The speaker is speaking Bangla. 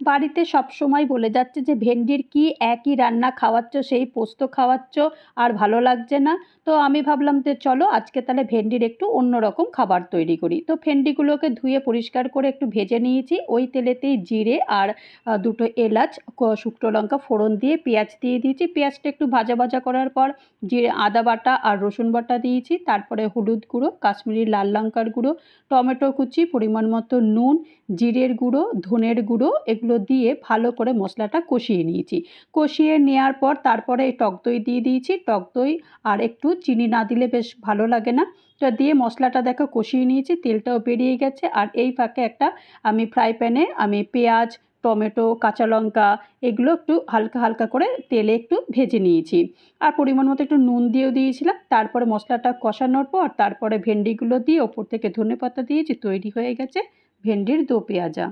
বাড়িতে সবসময় বলে যাচ্ছে যে ভেন্ডির কি একই রান্না খাওয়াচ্ছ, সেই পোস্ত খাওয়াচ্ছ, আর ভালো লাগছে না। তো আমি ভাবলাম যে চলো আজকে তাহলে ভেন্ডির একটু অন্যরকম খাবার তৈরি করি। তো ভেন্ডিগুলোকে ধুয়ে পরিষ্কার করে একটু ভেজে নিয়েছি। ওই তেলেতেই জিরে আর দুটো এলাচ, শুকনো লঙ্কা ফোড়ন দিয়ে পেঁয়াজ দিয়ে দিয়েছি। পেঁয়াজটা একটু ভাজা ভাজা করার পর জিরে, আদা বাটা আর রসুন বাটা দিয়েছি। তারপরে হলুদ গুঁড়ো, কাশ্মীরি লাল লঙ্কার গুঁড়ো, টমেটো কুচি, পরিমাণ মতো নুন, জিরের গুঁড়ো, ধনের গুঁড়ো, এগুলো দিয়ে ভালো করে মশলাটা কষিয়ে নিয়েছি। কষিয়ে নেওয়ার পর তারপরে এই টক দই দিয়ে দিয়েছি। টক দই আর একটু চিনি না দিলে বেশ ভালো লাগে না। তো দিয়ে মশলাটা দেখো কষিয়ে নিয়েছি, তেলটাও বেরিয়ে গেছে। আর এই ফাঁকে একটা আমি ফ্রাই প্যানে আমি পেঁয়াজ, টমেটো, কাঁচা লঙ্কা এগুলো একটু হালকা হালকা করে তেলে একটু ভেজে নিয়েছি। আর পরিমাণ মতো একটু নুন দিয়েও দিয়েছিলাম। তারপরে মশলাটা কষানোর পর তারপরে ভেন্ডিগুলো দিয়ে ওপর থেকে ধনেপাতা দিয়েছি। তৈরি হয়ে গেছে ভেন্ডির দো পেঁয়াজা।